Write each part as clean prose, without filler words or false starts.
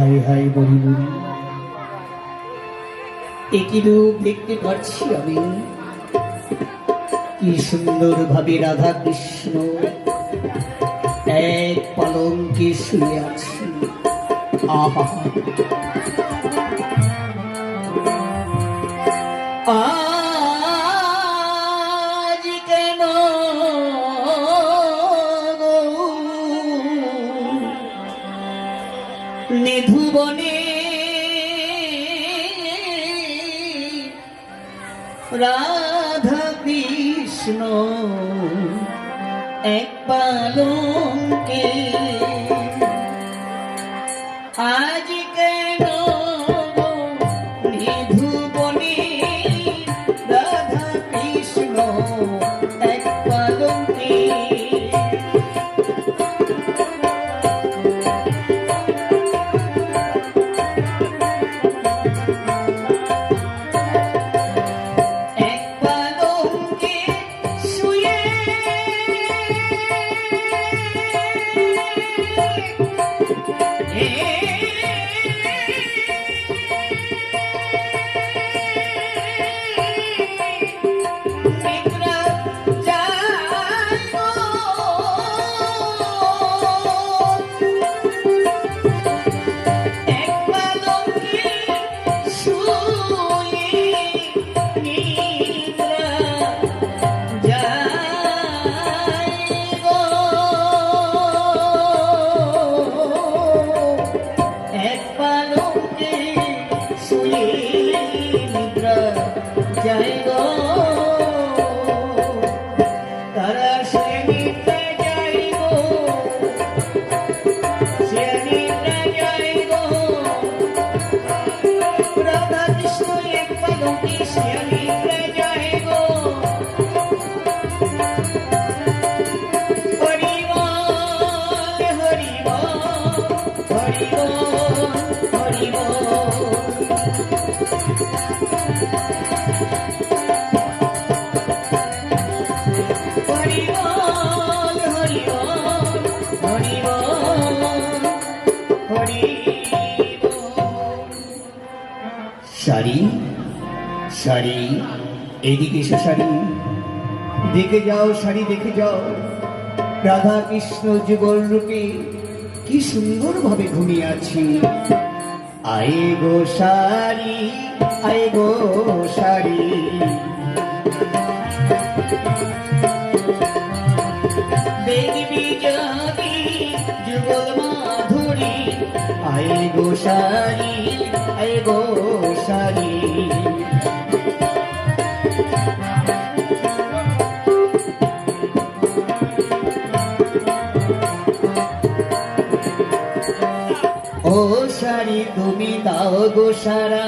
হায় হায় বলি বলি, একই রূপ দেখতে পাচ্ছি আমি। কি সুন্দর ভাবে রাধা কৃষ্ণ এক পালঙ্কে শুয়ে আছে। আহা, আজ কেন নিধুবনে রাধা কৃষ্ণ এক পালঙ্কে, আজ কেন নিধুবনে রাধা কৃষ্ণ এক পালঙ্কে। শাড়ি শাড়ি, এদিকে এসে শাড়ি দেখে যাও, শাড়ি দেখে যাও। রাধা কৃষ্ণ যুগল রূপে কি সুন্দর ভাবে ঘুমিয়ে আছি। আয়ে গো শাড়ি, আয়ে গো শাড়ি, দেখবি যদি যুগল মাধুরী। আয়ে গো শাড়ি, আয়ে গো শাড়ি, ও শাড়ি তুমি দাও গো সারা,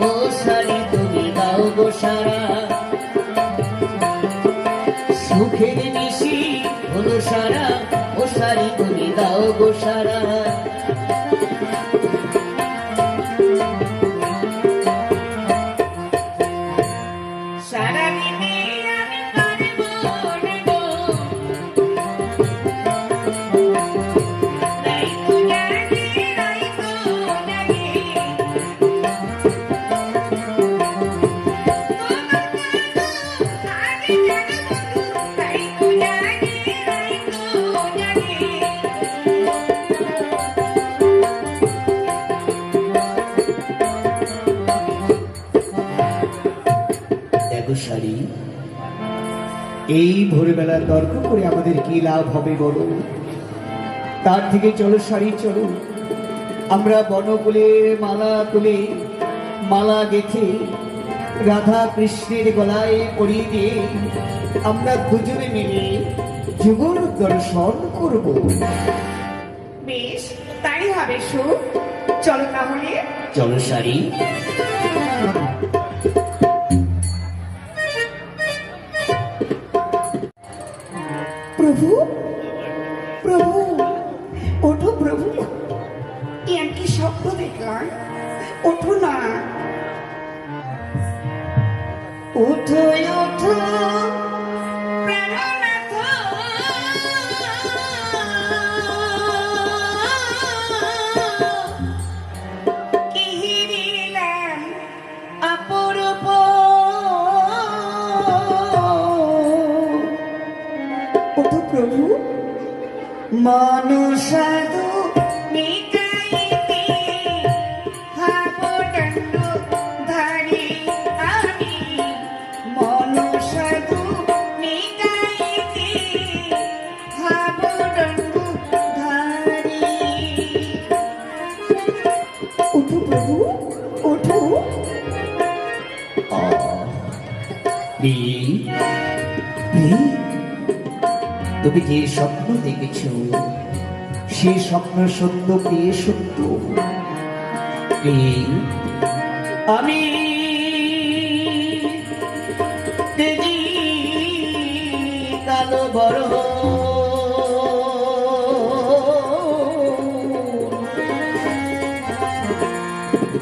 ও শাড়ি তুমি দাও গো সারা। সুখের নিশি হলো সারা, ও শাড়ি তুমি দাও গো সারা। শাড়ি, এই ভোরবেলা তর্ক করে আমাদের কি লাভ হবে বলো? তার থেকে চলো শাড়ি, চলো আমরা বনকুলের মালা তুলে মালা গেঁথে রাধা কৃষ্ণের গলায় পরিয়ে দিয়ে আমরা দুজনে মিলে যুগল দর্শন করব। বেশ, তাই হবে সুখ। চলো তাহলে, চলো শাড়ি। প্রভু, প্রভু, ওঠো প্রভু। এর কি শব্দ দেখলাম? ওঠো না, ওঠো ওঠো প্রাণনাথ। প্রভু মন সাধু মিটাইতে হাবদণ্ড ধারি আমি মন সাধু মিটাইতে হাবদণ্ড ধারি ওঠো প্রভু ওঠো তুমি যে স্বপ্ন দেখেছ সে স্বপ্ন সত্য প্রিয় সত্য আমি তেজি কালো বড়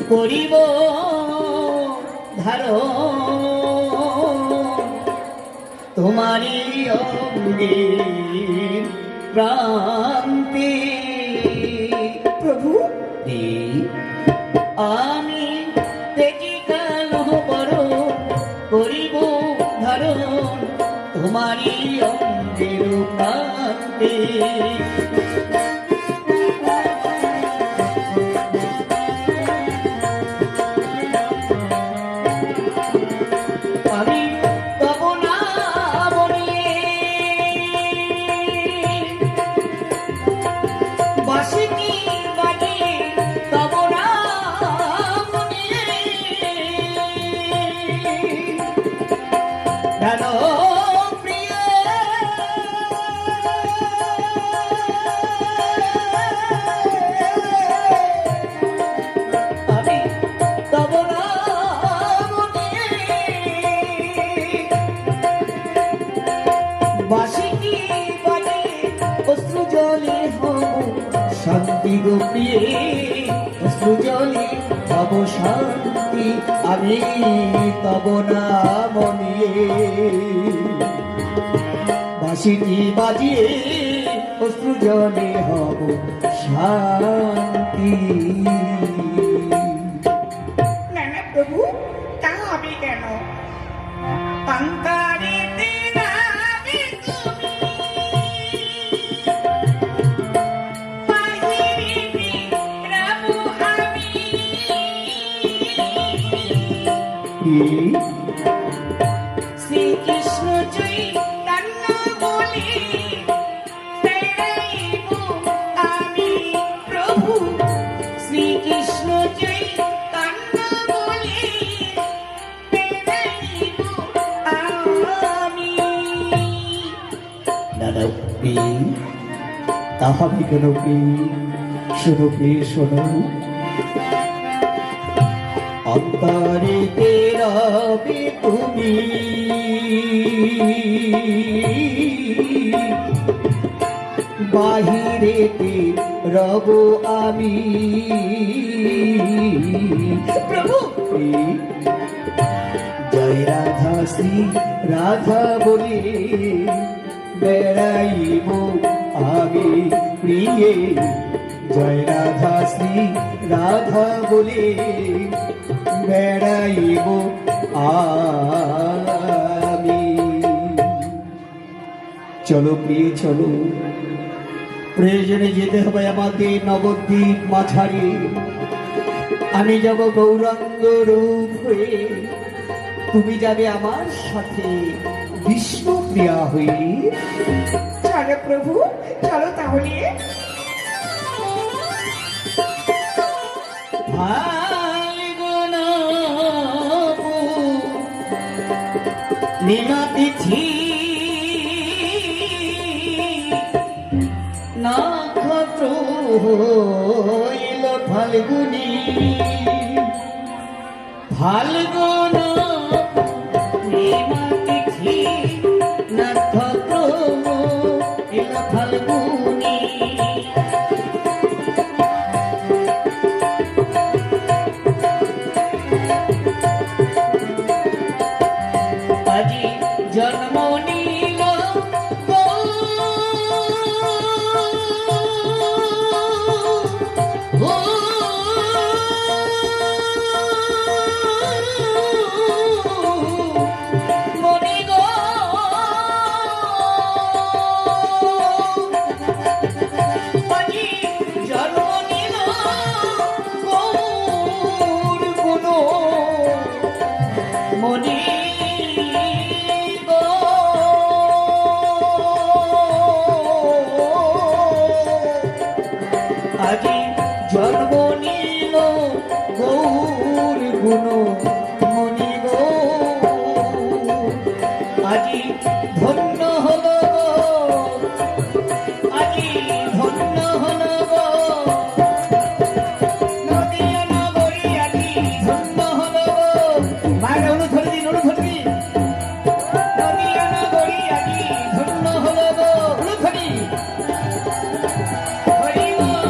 করিব ধারো তোমারি অঙ্গে প্রান্তে প্রভু আমি দেখি কালো বড় করিব ধারণ তোমারি অঙ্গের প্রান্তে আমি তব নাম নিয়ে বাঁশিটি বাজিয়ে তব নাম নিয়ে জানো প্রিয় আমি তব নাম নিয়ে বাঁশিটি বাজিয়ে অশ্রু জলে হব শান্তি গোপিয়ে অশ্রু জলে হব শান্তি আমি তব নাম নিয়ে বাঁশিটি বাজিয়ে অশ্রু জলে হব শান্তি না না প্রভু তা হবে কেন অন্তরেতে রাবে তুমি বাহিরেতে রাবো আমি শ্রীকৃষ্ণ চৈতন্য বলে বেড়াইব আমি প্রভু শ্রীকৃষ্ণ চৈতন্য বলে বেড়াইব আমি দাদা তাহাবি কেন শোনো শোনো অন্তরেতে রবে তুমি বাহিরেতে রব আমি প্রভু জয় রাধা শ্রী রাধা বলে বেড়াইব আমি প্রিয়ে জয় রাধা শ্রী রাধা বলে বেড়াইব আমি চলো প্রিয় চলো প্রয়োজনে যেতে হবে আমাদের নবদ্বীপ মাঝারি আমি যাব গৌরাঙ্গ রূপ হয়ে তুমি যাবে আমার সাথে বিষ্ণুপ্রিয়া হয়ে চলো প্রভু চলো তাহলে নীলাতিথি নক্ষত্র হইল ফাল্গুনি ফাল্গুন নীলাতিথি নক্ষত্র হইল ফাল্গুনি আজি জন্ম নিল আজি ধন্য হলো আজি ধন্য হলো নদিয়া নগরী আজি ধন্য হলো মায়ের অনু ধরে দিন অনু ধরে দিন নদিয়া নগরী আজি ধন্য হলো অনু ধরি হরি বল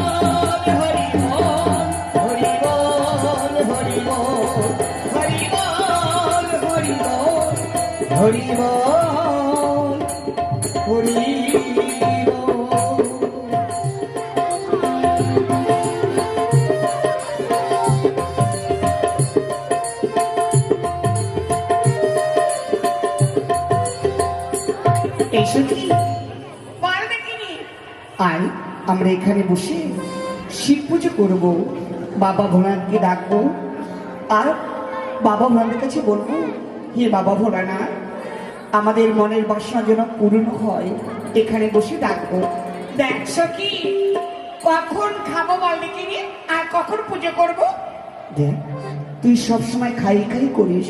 হরি বল হরি বল হরি বল হরি বল হরি বল হরি বল হরি বল এসো কি বল দেখিনি আয় আমরা এখানে বসে শিব পুজো করব বাবা ভোলানাথকে ডাকবো আর বাবা ভোলানাথের কাছে বলবো হে বাবা ভোলানাথ আমাদের মনের বাসনা যেন পূর্ণ হয় এখানে বসে ডাকবো দেখ সখী কখন খাবো বল দেখিনি আর কখন পুজো করব দেখ তুই সবসময় খাই খাই করিস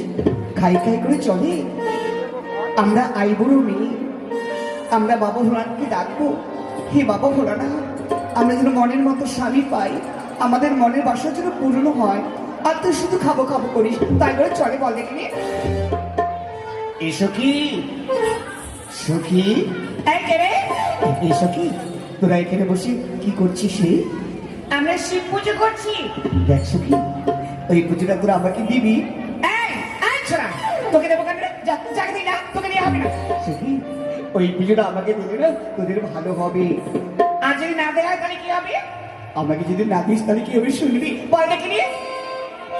খাই খাই করে চলে আমরা আইবুড়ো মেয়ে আমরা বাবা ভোলানাথকে ডাকবো হে বাবা ভোলানাথ আমরা যেন মনের মতো স্বামী পাই আমাদের মনের বাসনা যেন পূর্ণ হয় আর তুই শুধু খাবো খাবো করিস তাই করে চলে বল দেখিনি এ সখী সখী এই কে রে এ সখী তোরা এখানে বসে কি করছিস রে আমরা শিব পুজো করছি দেখ সখী ওই পুজোটা তোরা আমাকে দিবি এই এই ছোড়া তোকে দেবো কেন রে? যা যাকে দিই না তোকে দিয়ে হবে না সখী ওই পুজোটা আমাকে দিলে না তোদের ভালো হবে আর যদি না দেয় তাহলে কি হবে আমাকে যদি না দিস তাহলে কি হবে শুনবি বল দেখিনি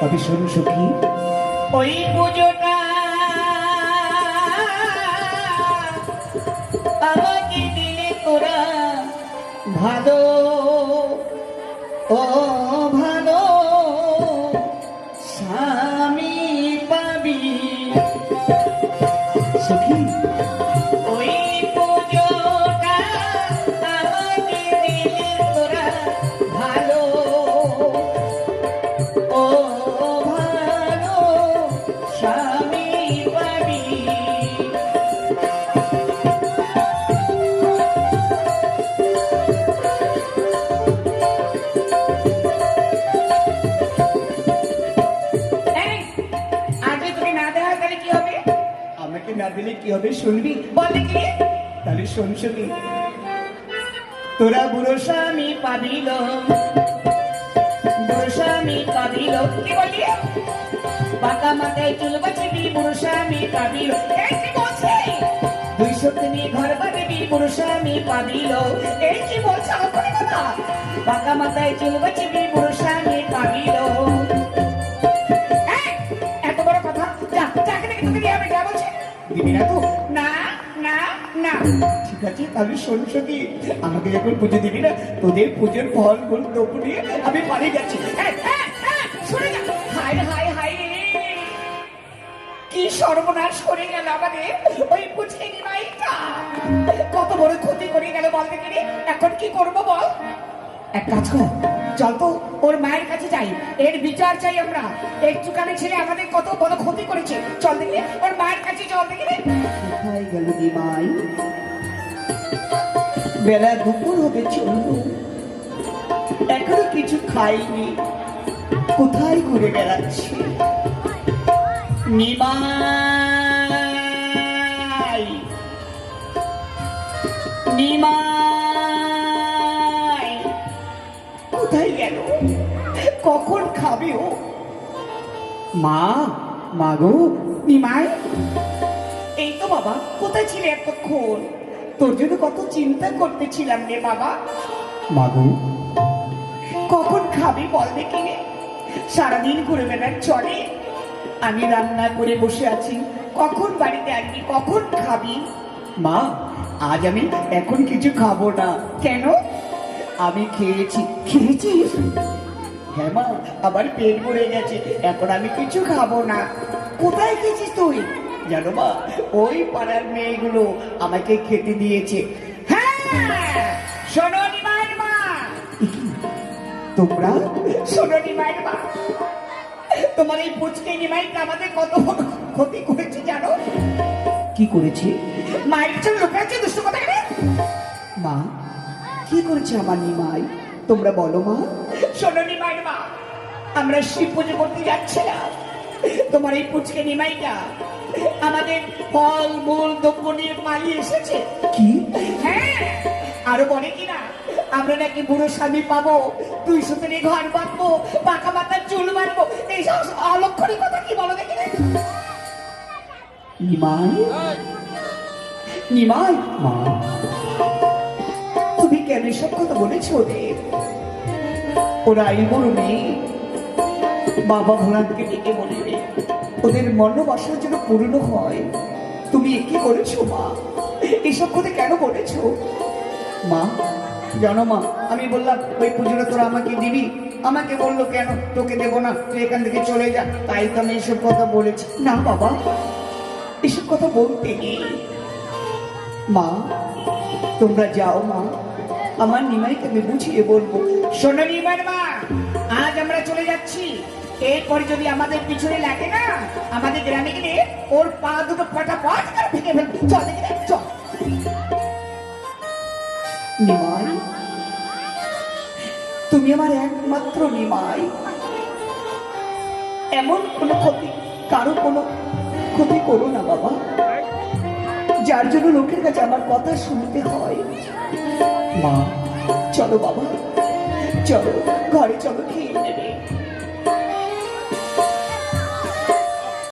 তবে শোন সখী ওই পুজোটা আমাকে দিলে তোরা ভালো ও ভালো স্বামী পাবি সখী ওই পুজোটা আমাকে দিলে তোরা ভালো ও ভালো স্বামী পাবি এই আর যদি তোকে না দেওয়া হয় তাহলে কি হবে আমাকে না দিলে কি হবে শুনবি বল দেখিনি তাহলে শোন শুনি তোরা বুড়ো স্বামী পাবিল বুড়ো স্বামী পাবিল কি বললি পাকা মাথায় চুল বাঁচবি বুড়ো স্বামী পাবিল এই কি বলছি 200 দিনে ঘর বাঁধবি বুড়ো স্বামী পাবিল এই কি বলছে আমার কোনো কথা পাকা মাথায় চুল বাঁচবি বুড়ো স্বামী পাবিল এই, এত বড় কথা যা যাকে দেখে তোকে দিয়ে হবে যা বলছে দিবি না তো না না না ঠিক আছে তাহলে শোন শুনি আমাকে যখন পুজো দিবি না তোদের পুজোর ফল ফুল তোপু নিয়ে আমি বাড়ি যাচ্ছি এই, শুনে যা হাই হাই হাই রে কি সর্বনাশ করে গেল আমাদের ওই পুচকে নিমাইটা কত বড় ক্ষতি করে গেল বল দেখিনি এখন কি করব বল এক কাজ কর চল তো ওর মায়ের কাছে যাই এর বিচার চাই আমরা একটুখানি ছেলে আমাদের কত বড় ক্ষতি করেছে চল দেখি ওর মায়ের কাছে চল দেখি কোথায় গেল নিমাই বেলা দুপুর হতে চলল এখনো কিছু খাইনি কোথায় ঘুরে বেড়াচ্ছি নিমাই নিমাই কোথায় গেল কখন খাবে ও মা মাগো নিমাই এই তো বাবা কোথায় ছিলে এতক্ষণ তোর জন্য কত চিন্তা করতেছিলাম রে বাবা মাগো কখন খাবি বল দেখি সারাদিন ঘুরে বেড়ার চলে আমি রান্না করে বসে আছি কখন বাড়িতে আসবি কখন খাবি মা আজ আমি এখন কিছু খাবো না কেন আমি খেয়েছিস হ্যাঁ মা আমার পেট ভরে গেছে এখন আমি কিছু খাবো না কোথায় গেছিস তুই জানো মা ওই পাড়ার মেয়েগুলো আমাকে খেতে দিয়েছে হ্যাঁ শোনো নিমাইয়ের মা তোমরা শোনো নিমাইয়ের মা তোমার এই পুচকে নিমাইটা আমাদের কত বড় ক্ষতি করেছে জানো কি করেছে? মায়ের পিছনে লোক আছে দুষ্ট কথা কেন? মা, কি করেছে আমার নিমাই? তোমরা বলো মা। শোনো নিমাইয়ের মা, আমরা শিব পুজো করতে যাচ্ছিলাম। তোমার এই পুচকে নিমাইটা আমাদের ফল মূল দ্রব্য নিয়ে পালিয়ে এসেছে। কি? হ্যাঁ, আরো বলে কিনা আমরা নাকি বুড়ো স্বামী পাবো, 200 দিনে ঘর বাঁধবো, পাকা মাথার চুল বাঁধবো। এইসব অলক্ষণী কথা কি বলো দেখি? নিমাই, নিমাই মা, তুমি কেন এসব কথা বলেছো ওদের? ওরা এই বড় মেয়ে, বাবা ভোলানকে ডেকে বলবে ওদের মনোবাসনা যেন পূর্ণ হয়। তুমি কি করেছো মা? এসব কথা কেন বলেছো মা? জানো মা, আমি বললাম ওই পুজোটা তোরা আমাকে দিবি। আমাকে বললো কেন তোকে দেবো না, তুই এখান থেকে চলে যা। তাই তো আমি এসব কথা বলেছি। না বাবা, এসব কথা বলতে নেই মা। তোমরা যাও মা, আমার নিমাইকে আমি বুঝিয়ে বলবো। শোনো নিমাইয়ের মা, আজ আমরা চলে যাচ্ছি। এরপরে যদি আমাদের পিছনে লাগে না, আমাদের গ্রামে গেলে ওর পা দুটো ফটাফট করে ভেঙে ফেলবো। চল দেখি রে, চল। নিমাই, তুমি আমার একমাত্র নিমাই। এমন কোনো ক্ষতি, কারো কোনো ক্ষতি করো না বাবা, যার জন্য লোকের কাছে আমার কথা শুনতে হয়। মা, চলো বাবা, চলো ঘরে, চলো খেয়ে